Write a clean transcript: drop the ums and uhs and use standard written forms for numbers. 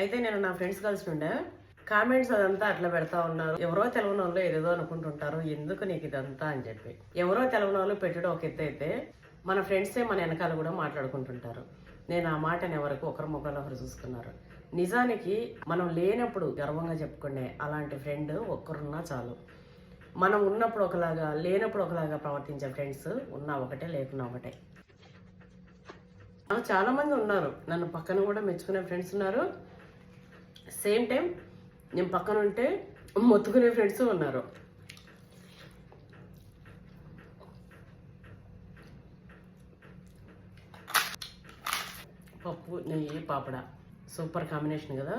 అయితే నేను నా ఫ్రెండ్స్ కలిసి ఉండే కామెంట్స్ అదంతా అట్లా పెడతా ఉన్నారు. ఎవరో తెలవని వాళ్ళు ఏదేదో అనుకుంటుంటారు, ఎందుకు నీకు ఇదంతా అని చెప్పి. ఎవరో తెలవని వాళ్ళు పెట్టడం ఒక ఎత్తు అయితే, మన ఫ్రెండ్సే మన వెనకాల కూడా మాట్లాడుకుంటుంటారు. నేను ఆ మాటని ఎవరికి ఒకరి ముఖాలు ఒకరు చూసుకున్నారు. నిజానికి మనం లేనప్పుడు గర్వంగా చెప్పుకునే అలాంటి ఫ్రెండ్ ఒక్కరున్నా చాలు. మనం ఉన్నప్పుడు ఒకలాగా, లేనప్పుడు ఒకలాగా ప్రవర్తించే ఫ్రెండ్స్ ఉన్నా ఒకటే, లేకున్నా ఒకటే. చాలా మంది ఉన్నారు, నన్ను పక్కన కూడా మెచ్చుకునే ఫ్రెండ్స్ ఉన్నారు. సేమ్ టైం నేను పక్కన ఉంటే మొత్తుకునే ఫ్రెండ్స్ ఉన్నారు. పప్పు నెయ్యి పాపడ సూపర్ కాంబినేషన్ కదా.